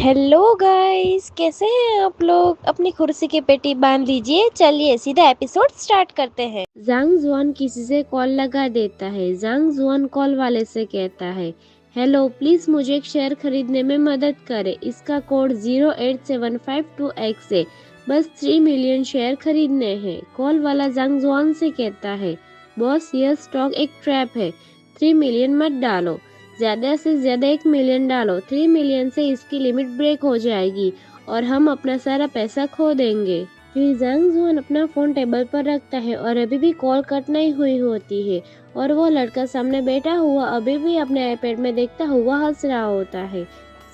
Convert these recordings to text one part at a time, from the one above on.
Hello guys, कैसे हैं आप लोग। अपनी कुर्सी की पेटी बांध लीजिए, चलिए सीधा एपिसोड स्टार्ट करते हैं। जांग जुआन किसी से कॉल लगा देता है। जांग जुआन कॉल वाले से कहता है, हेलो, प्लीज मुझे एक शेयर खरीदने में मदद करें। इसका कोड 08752X है। बस 3 मिलियन शेयर खरीदने हैं। कॉल वाला जांग जुआन से कहता है, बॉस, यह स्टॉक एक ट्रैप है। 3 मिलियन मत डालो, ज्यादा से ज्यादा 1 मिलियन डालो। 3 मिलियन से इसकी लिमिट ब्रेक हो जाएगी और हम अपना सारा पैसा खो देंगे। फिर जांग जुआन अपना फोन टेबल पर रखता है और अभी भी कॉल कट नहीं हुई होती है और वो लड़का सामने बैठा हुआ अभी भी अपने आईपैड में देखता हुआ हंस रहा होता है।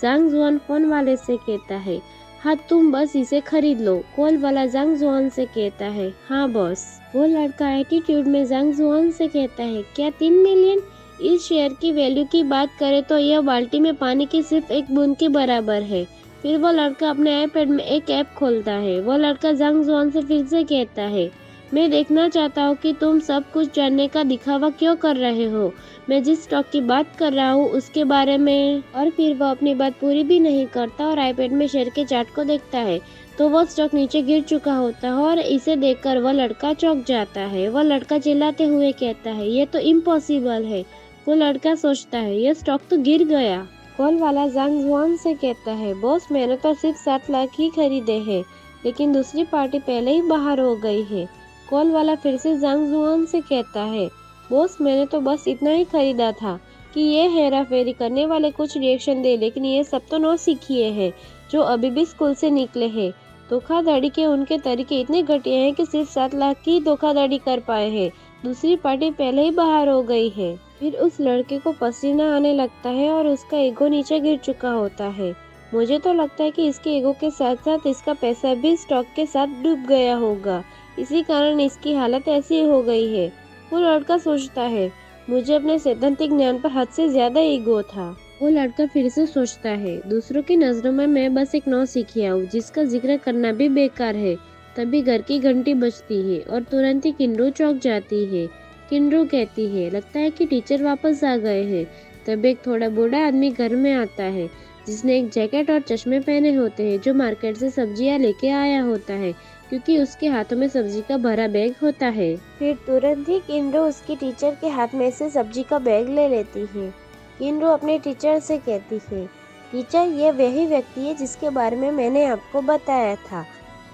जांग जुआन फोन वाले से कहता है, हाँ, तुम बस इसे खरीद लो। कॉल वाला जांग जुआन से कहता है, हाँ बॉस। वो लड़का एटीट्यूड में जांग जुआन से कहता है, क्या 3 मिलियन? इस शेयर की वैल्यू की बात करें तो यह बाल्टी में पानी की सिर्फ एक बूंद के बराबर है। फिर वो लड़का अपने आईपैड में एक ऐप खोलता है। वो लड़का जांग जुआन से फिर से कहता है, मैं देखना चाहता हूँ कि तुम सब कुछ जानने का दिखावा क्यों कर रहे हो। मैं जिस स्टॉक की बात कर रहा हूँ उसके बारे में। और फिर वो अपनी बात पूरी भी नहीं करता और आईपैड में शेयर के चार्ट को देखता है तो वो स्टॉक नीचे गिर चुका होता है और इसे देखकर वह लड़का चौंक जाता है। वह लड़का चिल्लाते हुए कहता है, ये तो इम्पॉसिबल है। वो लड़का सोचता है, ये स्टॉक तो गिर गया। कॉल वाला जांग जुआन से कहता है, बॉस, मैंने तो सिर्फ 7 लाख ही खरीदे हैं, लेकिन दूसरी पार्टी पहले ही बाहर हो गई है। कॉल वाला फिर से जांग जुआन से कहता है, बॉस, मैंने तो बस इतना ही खरीदा था कि ये हेरा फेरी करने वाले कुछ रिएक्शन दे, लेकिन ये सब तो नौसिखिए हैं जो अभी भी स्कूल से निकले हैं। धोखाधड़ी के उनके तरीके इतने घटिया हैं कि सिर्फ 7 लाख की धोखाधड़ी कर पाए हैं। दूसरी पार्टी पहले ही बाहर हो गई है। फिर उस लड़के को पसीना आने लगता है और उसका ईगो नीचे गिर चुका होता है। मुझे तो लगता है कि इसके ईगो के साथ साथ इसका पैसा भी स्टॉक के साथ डूब गया होगा, इसी कारण इसकी हालत ऐसी हो गई है। वो लड़का सोचता है, मुझे अपने सैद्धांतिक ज्ञान पर हद से ज्यादा ईगो था। वो लड़का फिर से सोचता है, दूसरों की नजरों में मैं बस एक नौसिखिया हूँ जिसका जिक्र करना भी बेकार है। तभी घर की घंटी बजती है और तुरंत ही किंडू चौंक जाती है। किंड्रू कहती है, लगता है कि टीचर वापस आ गए हैं। तब एक थोड़ा बूढ़ा आदमी घर में आता है जिसने एक जैकेट और चश्मे पहने होते हैं, जो मार्केट से सब्जियां लेके आया होता है क्योंकि उसके हाथों में सब्जी का भरा बैग होता है। फिर तुरंत ही किंड्रू उसकी टीचर के हाथ में से सब्जी का बैग ले लेती है। किंड्रू अपने टीचर से कहती है, टीचर, ये वही व्यक्ति है जिसके बारे में मैंने आपको बताया था,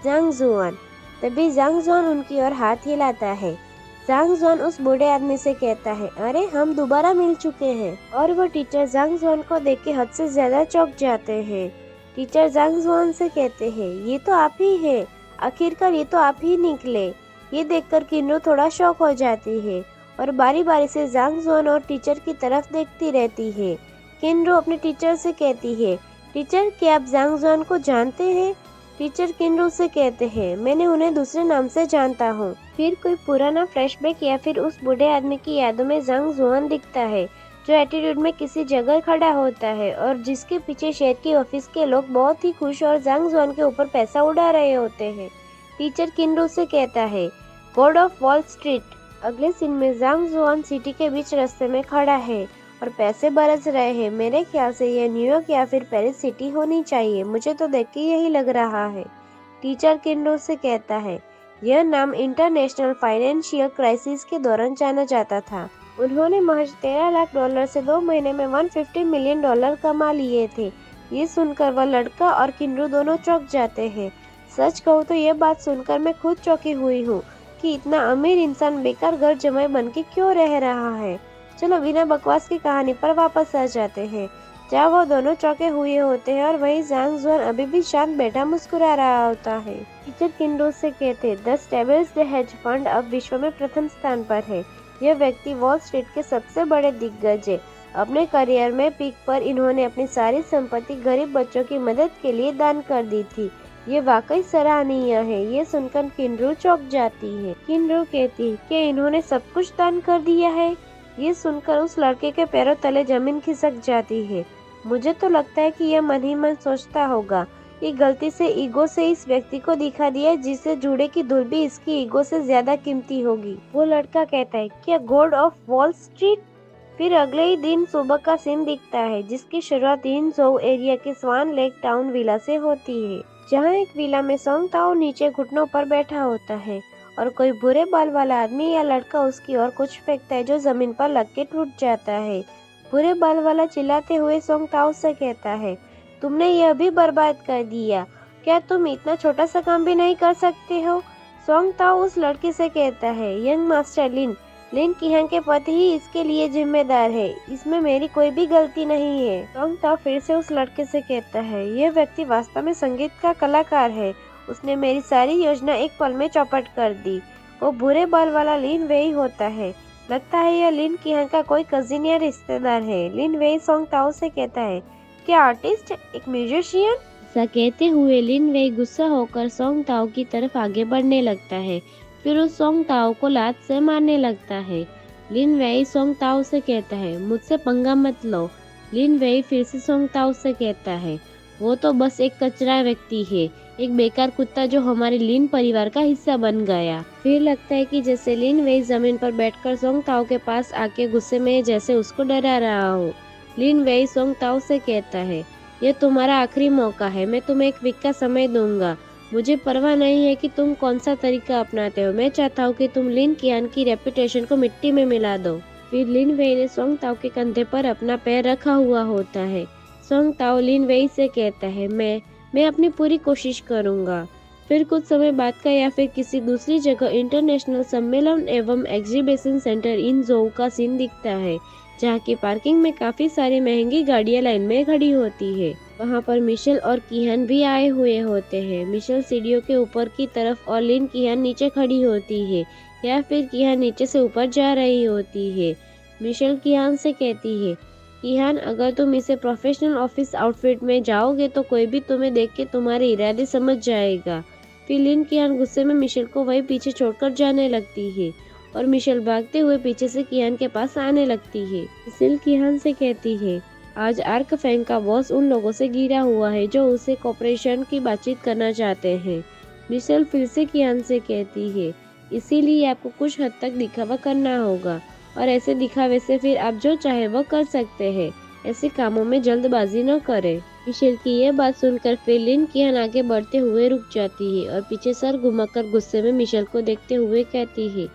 जांग जुआन। तभी जांग जुआन उनकी ओर हाथ हिलाता है। जांग जुआन उस बूढ़े आदमी से कहता है, अरे, हम दोबारा मिल चुके हैं। और वो टीचर जांग जुआन को देख के हद से ज्यादा चौंक जाते हैं। टीचर जांग जुआन से कहते हैं, ये तो आप ही हैं, आखिरकार ये तो आप ही निकले। ये देखकर किन्नू थोड़ा शॉक हो जाती है और बारी बारी से जांग जुआन और टीचर की तरफ देखती रहती है। किन्नू अपने टीचर से कहती है, टीचर, क्या आप जांग जुआन को जानते हैं? टीचर किन्नू से कहते हैं, मैंने उन्हें दूसरे नाम से जानता हूँ। फिर कोई पुराना फ्लैशबैक या फिर उस बूढ़े आदमी की यादों में जांग जुआन दिखता है जो एटीट्यूड में किसी जगह खड़ा होता है और जिसके पीछे शहर की ऑफिस के लोग बहुत ही खुश और जांग जुआन के ऊपर पैसा उड़ा रहे होते हैं। टीचर किन्नू से कहता है, गॉड ऑफ वॉल स्ट्रीट। अगले सीन में जांग जुआन सिटी के बीच रास्ते में खड़ा है और पैसे बरस रहे हैं। मेरे ख्याल से यह न्यूयॉर्क या फिर पेरिस सिटी होनी चाहिए, मुझे तो देख के यही लग रहा है। टीचर किन्नू से कहता है, यह नाम इंटरनेशनल फाइनेंशियल क्राइसिस के दौरान जाना जाता था। उन्होंने महज $13 लाख से 2 महीने में $150 मिलियन कमा लिए थे। ये सुनकर वह लड़का और किन्नू दोनों चौंक जाते हैं। सच कहूँ तो यह बात सुनकर मैं खुद चौंकी हुई हूँ कि इतना अमीर इंसान बेकार घर जमाई बन के क्यों रह रहा है। चलो बिना बकवास की कहानी पर वापस आ जाते हैं, जहाँ वो दोनों चौंके हुए होते हैं और वही जांग जुआन अभी भी शांत बैठा मुस्कुरा रहा होता है। टीचर किंडो से कहते, the stables the hedge fund अब विश्व में प्रथम स्थान पर है। यह व्यक्ति वॉल स्ट्रीट के सबसे बड़े दिग्गज है। अपने करियर में पीक पर इन्होंने अपनी सारी संपत्ति गरीब बच्चों की मदद के लिए दान कर दी थी। ये वाकई सराहनीय है। ये सुनकर किंड्रू चौंक जाती है। किंड्रू कहती है, क्या इन्होंने सब कुछ दान कर दिया है? ये सुनकर उस लड़के के पैरों तले जमीन खिसक जाती है। मुझे तो लगता है कि यह मन ही मन सोचता होगा कि गलती से ईगो से इस व्यक्ति को दिखा दिया जिससे जूड़े की धूल भी इसकी ईगो से ज्यादा कीमती होगी। वो लड़का कहता है, क्या गॉड ऑफ वॉल स्ट्रीट? फिर अगले ही दिन सुबह का सीन दिखता है, जिसकी शुरुआत इंजोउ एरिया के स्वान लेक टाउन विला से होती है, जहाँ एक विला में सोंग ताओ नीचे घुटनों पर बैठा होता है और कोई बुरे बाल वाला आदमी या लड़का उसकी ओर कुछ फेंकता है जो जमीन पर लग के टूट जाता है। बुरे बाल वाला चिल्लाते हुए सोंग ताओ से कहता है, तुमने यह भी बर्बाद कर दिया, क्या तुम इतना छोटा सा काम भी नहीं कर सकते हो? सोंग ताओ उस लड़की से कहता है, यंग मास्टर लिन, लिन किहान के पति ही इसके लिए जिम्मेदार है, इसमें मेरी कोई भी गलती नहीं है। सोंग ताओ फिर से उस लड़के से कहता है, यह व्यक्ति वास्तव में संगीत का कलाकार है, उसने मेरी सारी योजना एक पल में चौपट कर दी। वो बुरे बाल वाला लिन वेई होता है, लगता है यह लिन किहान का कोई कजिन या रिश्तेदार है। लिन वेई सोंग ताओ से कहता है, क्या आर्टिस्ट एक म्यूजिशियन? ऐसा कहते हुए लिन वेई गुस्सा होकर सोंग ताओ की तरफ आगे बढ़ने लगता है, फिर उस सोंग ताओ को लात से मारने लगता है। लिन वेई सोंग ताओ से कहता है, मुझसे पंगा मत लो। लिन वेई फिर से सोंग ताओ से कहता है, वो तो बस एक कचरा व्यक्ति है, एक बेकार कुत्ता जो हमारे लिन परिवार का हिस्सा बन गया। फिर लगता है कि जैसे लिन वेई जमीन पर बैठकर सोंग ताओ के पास आके गुस्से में जैसे उसको डरा रहा हो। लिन वेई सोंग ताओ से कहता है, यह तुम्हारा आखिरी मौका है, मैं तुम्हें एक वीक का समय दूंगा। मुझे परवाह नहीं है कि तुम कौन सा तरीका अपनाते हो, मैं चाहता हूँ कि तुम लिन कियान की रेपुटेशन को मिट्टी में मिला दो। फिर लिन वेई ने सोंग ताओ के कंधे पर अपना पैर रखा हुआ होता है। सोंग ताओ लिन वेई से कहता है, मैं अपनी पूरी कोशिश करूँगा। फिर कुछ समय बाद का या फिर किसी दूसरी जगह इंटरनेशनल सम्मेलन एवं एग्जीबिशन सेंटर इंजोउ का सीन दिखता है, जहाँ की पार्किंग में काफी सारी महंगी गाड़ियाँ लाइन में खड़ी होती है। वहाँ पर मिशेल और किहान भी आए हुए होते हैं। मिशेल सीढ़ियों के ऊपर की तरफ और लिन किहान नीचे खड़ी होती है, या फिर किहान नीचे से ऊपर जा रही होती है। मिशेल किहान से कहती है, किहान अगर तुम इसे प्रोफेशनल ऑफिस आउटफिट में जाओगे तो कोई भी तुम्हें देख के तुम्हारे इरादे समझ जाएगा। फिर लिन किहान गुस्से में मिशेल को वही पीछे छोड़कर जाने लगती है और मिशेल भागते हुए पीछे से किहान के पास आने लगती है। मिशेल किहान से कहती है, आज आर्क फैंग का बॉस उन लोगों से घिरा हुआ है जो उसे कॉपरेशन की बातचीत करना चाहते हैं। मिशेल फिर से किहान से कहती है, इसीलिए आपको कुछ हद तक दिखावा करना होगा और ऐसे दिखावे से फिर आप जो चाहे वो कर सकते हैं। ऐसे कामों में जल्दबाजी न करें। मिशेल की यह बात सुनकर फिर लिन किहान आगे बढ़ते हुए रुक जाती है और पीछे सर घुमाकर गुस्से में मिशेल को देखते हुए कहती है,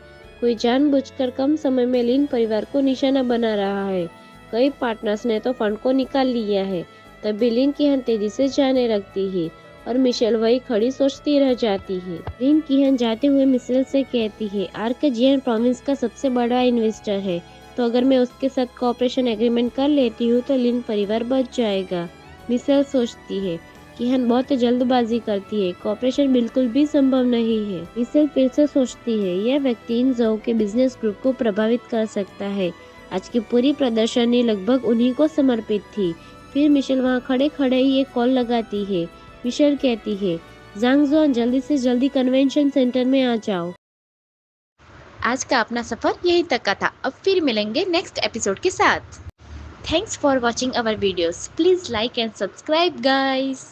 कोई जानबूझकर कम समय में लिन परिवार को निशाना बना रहा है। कई पार्टनर्स ने तो फंड को निकाल लिया है। तभी लिन किहान तेजी से जाने लगती है और मिशेल वही खड़ी सोचती रह जाती है। लिन किहान जाते हुए मिशेल से कहती है, आर्क जियान प्रोविंस का सबसे बड़ा इन्वेस्टर है, तो अगर मैं उसके साथ कोऑपरेशन एग्रीमेंट कर लेती हूँ तो लिन परिवार बच जाएगा। मिशेल सोचती है, किहान बहुत जल्दबाजी करती है, कोऑपरेशन बिल्कुल भी संभव नहीं है। मिशेल फिर से सोचती है, यह व्यक्ति इंजोउ के बिजनेस ग्रुप को प्रभावित कर सकता है। आज की पूरी प्रदर्शनी लगभग उन्हीं को समर्पित थी। फिर मिशेल वहाँ खड़े खड़े ही एक कॉल लगाती है। मिशेल कहती है, जांग जुआन जल्दी से जल्दी कन्वेंशन सेंटर में आ जाओ। आज का अपना सफर यहीं तक का था। अब फिर मिलेंगे नेक्स्ट एपिसोड के साथ। Thanks for watching our videos. Please like and subscribe guys.